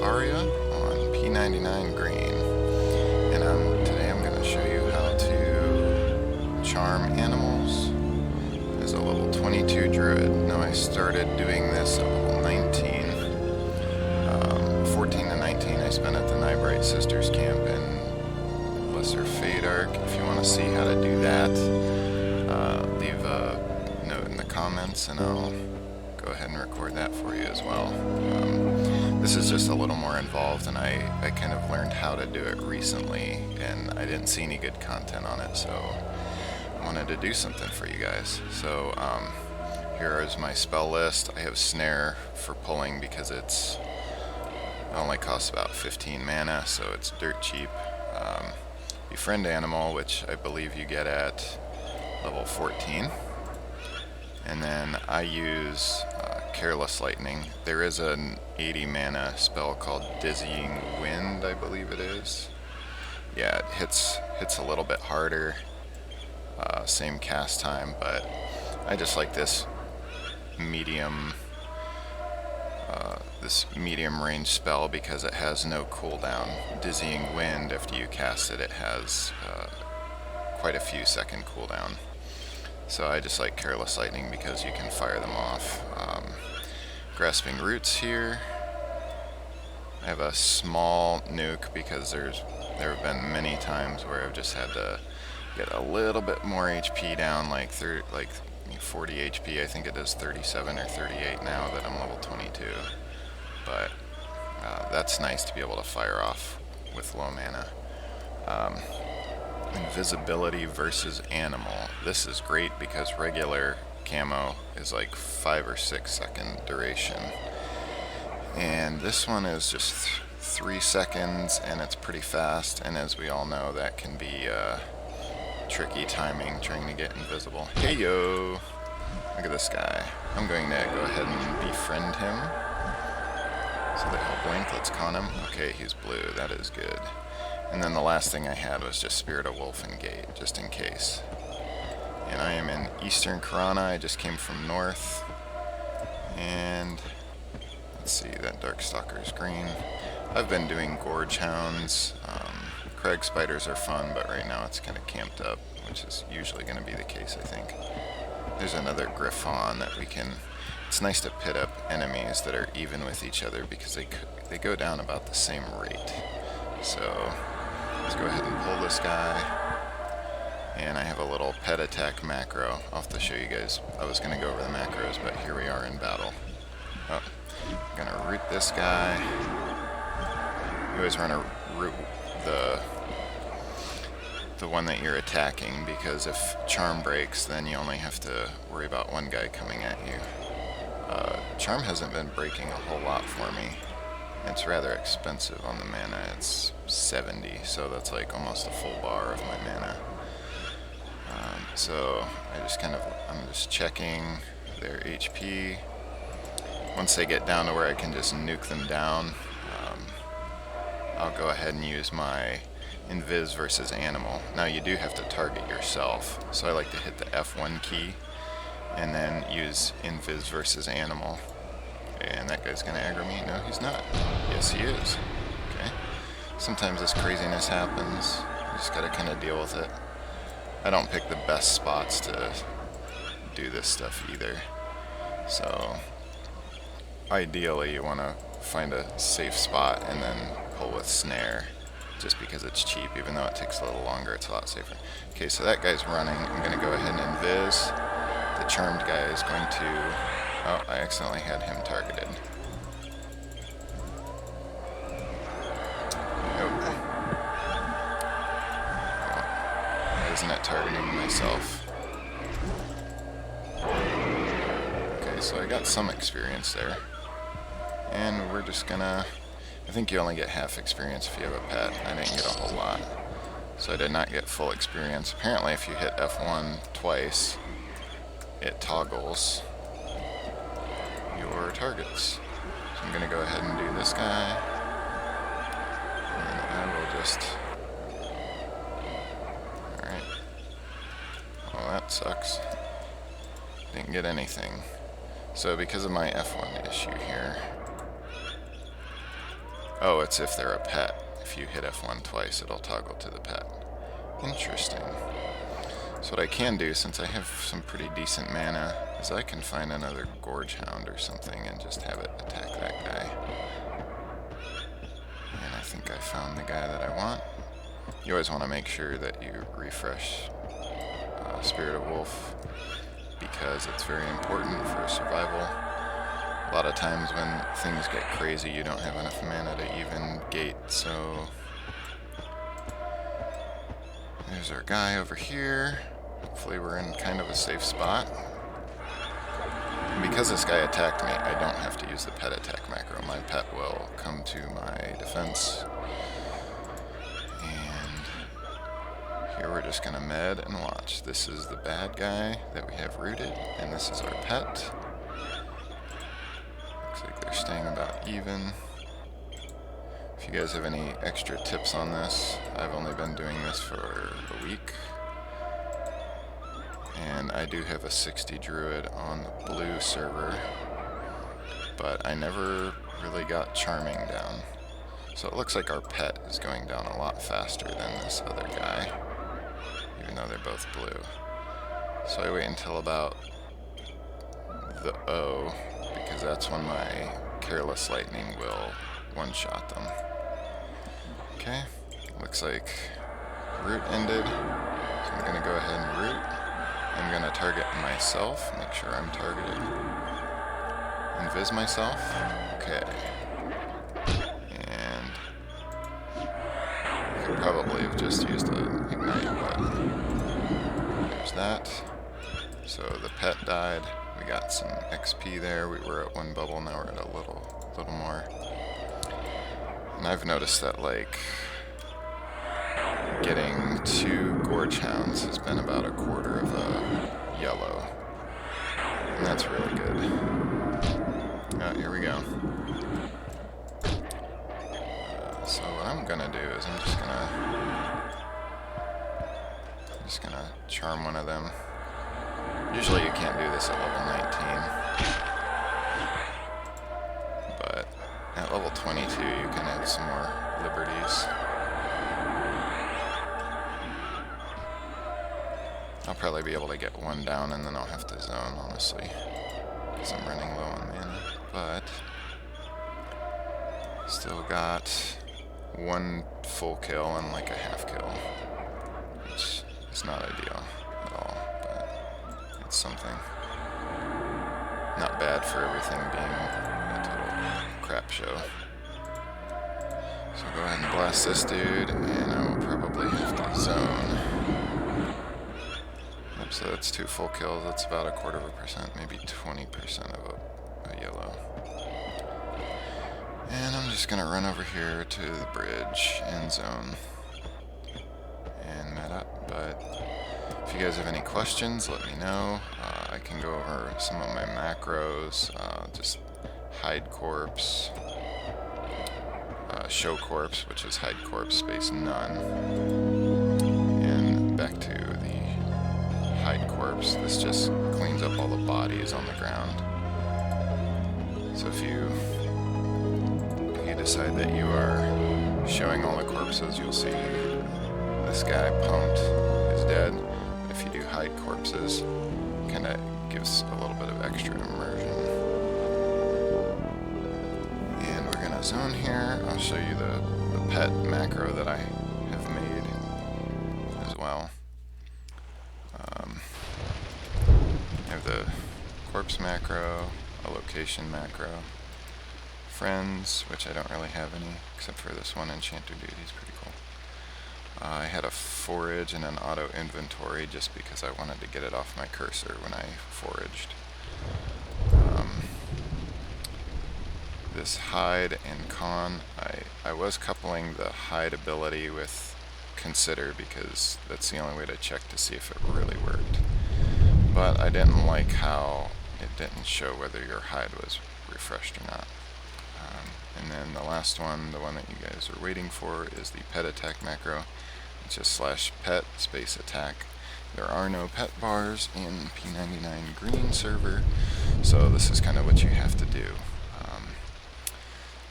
Aria on P99 green, and today I'm going to show you how to charm animals as a level 22 Druid. Now I started doing this at level 19. 14 to 19 I spent at the Nybright Sisters camp in Lesser Fadark. If you want to see how to do that, leave a note in the comments and I'll go ahead and record that for you as well. This is just a little more involved, and I kind of learned how to do it recently, and I didn't see any good content on it, so I wanted to do something for you guys. So here is my spell list. I have Snare for pulling because it only costs about 15 mana, so it's dirt cheap. Befriend Animal, which I believe you get at level 14. And then I use Careless Lightning. There is an 80 mana spell called Dizzying Wind, I believe it is. Yeah, it hits a little bit harder, same cast time, but I just like this medium range spell because it has no cooldown. Dizzying Wind, after you cast it, it has quite a few second cooldown. So I just like Careless Lightning because you can fire them off. Grasping Roots here. I have a small nuke because there have been many times where I've just had to get a little bit more HP down, like 40 HP. I think it is 37 or 38 now that I'm level 22. But that's nice to be able to fire off with low mana. Invisibility versus Animal. This is great because regular camo is like 5 or 6 second duration, and this one is just 3 seconds, and it's pretty fast, and as we all know, that can be tricky timing trying to get invisible. Hey yo, look at this guy. I'm going to go ahead and befriend him so that he'll blink. Let's con him. Okay, he's blue. That is good. And then the last thing I had was just Spirit of Wolf and Gate, just in case. And I am in Eastern Karana. I just came from North. And let's see, that Darkstalker is green. I've been doing Gorge Hounds. Crag Spiders are fun, but right now it's kind of camped up, which is usually going to be the case, I think. There's another Griffon that we can... It's nice to pit up enemies that are even with each other because they go down about the same rate. So let's go ahead and pull this guy. And I have a little pet attack macro. I'll have to show you guys. I was going to go over the macros, but here we are in battle. Oh, I'm going to root this guy. You always want to root the one that you're attacking, because if Charm breaks, then you only have to worry about one guy coming at you. Charm hasn't been breaking a whole lot for me. It's rather expensive on the mana. It's 70, so that's like almost a full bar of my mana. So I'm just checking their HP. Once they get down to where I can just nuke them down, I'll go ahead and use my Invis versus Animal. Now you do have to target yourself, so I like to hit the F1 key and then use Invis versus Animal. And that guy's gonna aggro me? No, he's not. Yes, he is. Okay. Sometimes this craziness happens. You just gotta kind of deal with it. I don't pick the best spots to do this stuff either. So, ideally you want to find a safe spot and then pull with Snare, just because it's cheap. Even though it takes a little longer, it's a lot safer. Okay, so that guy's running. I'm going to go ahead and invis. The charmed guy is going to... Oh, I accidentally had him targeted. Nope. Isn't it targeting myself? Okay, so I got some experience there. And we're just gonna... I think you only get half experience if you have a pet. I didn't get a whole lot. So I did not get full experience. Apparently if you hit F1 twice, it toggles your targets. So I'm gonna go ahead and do this guy. And I will just... Alright. Well, that sucks. Didn't get anything. So because of my F1 issue here... Oh, it's if they're a pet. If you hit F1 twice, it'll toggle to the pet. Interesting. So what I can do, since I have some pretty decent mana, is I can find another Gorge Hound or something and just have it attack that guy. And I think I found the guy that I want. You always want to make sure that you refresh Spirit of Wolf, because it's very important for survival. A lot of times when things get crazy, you don't have enough mana to even gate, so... There's our guy over here. Hopefully we're in kind of a safe spot. And because this guy attacked me, I don't have to use the pet attack macro. My pet will come to my defense. And here we're just going to med and watch. This is the bad guy that we have rooted, and this is our pet. Looks like they're staying about even. If you guys have any extra tips on this, I've only been doing this for a week. And I do have a 60 Druid on the blue server, but I never really got Charming down. So it looks like our pet is going down a lot faster than this other guy, even though they're both blue. So I wait until about the O, because that's when my Careless Lightning will one-shot them. Okay, looks like root ended, so I'm going to go ahead and root. I'm going to target myself, make sure I'm targeted. Invis myself. Okay. And I could probably have just used an ignite, but there's that. So the pet died. We got some XP there. We were at 1 bubble, now we're at a little more. And I've noticed that, like, getting 2 Gorge Hounds has been about a quarter of a yellow. And that's really good. Here we go. So what I'm gonna do is I'm just gonna charm one of them. Usually you can't do this at level 19. But at level 22 you can have some more liberties. I'll probably be able to get 1 down and then I'll have to zone, honestly, because I'm running low on mana. But still got 1 full kill and like a half kill, which is not ideal at all, but it's something. Not bad for everything being a total crap show. So go ahead and blast this dude, and I will probably have to zone. Yep, so that's 2 full kills. That's about a quarter of a percent, maybe 20% of a yellow. And I'm just gonna run over here to the bridge and zone and met up. But if you guys have any questions, let me know. I can go over some of my macros, just hide corpse, show corpse, which is hide corpse space none, and back to the hide corpse. This just cleans up all the bodies on the ground. So if you decide that you are showing all the corpses, you'll see this guy pumped is dead. If you do hide corpses, it kind of gives a little bit of extra immersion. And we're gonna zone here. I'll show you the pet macro that I have made as well. I have the corpse macro, a location macro, friends, which I don't really have any, except for this one enchanter dude, he's pretty cool. I had a forage and an auto inventory just because I wanted to get it off my cursor when I foraged. This hide and con, I was coupling the hide ability with consider because that's the only way to check to see if it really worked. But I didn't like how it didn't show whether your hide was refreshed or not. And then the last one, the one that you guys are waiting for, is the pet attack macro. It's just /pet space attack. There are no pet bars in P99 green server, so this is kind of what you have to do.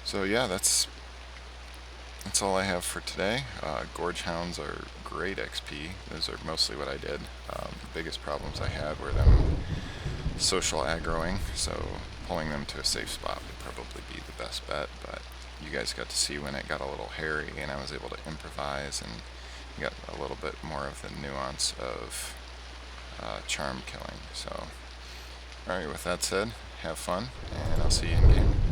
So yeah, that's that's all I have for today. Gorge Hounds are great XP. Those are mostly what I did. The biggest problems I had were them social aggroing, so pulling them to a safe spot would probably be the best bet, but you guys got to see when it got a little hairy and I was able to improvise and got a little bit more of the nuance of charm killing. So, alright, with that said, have fun, and I'll see you in game.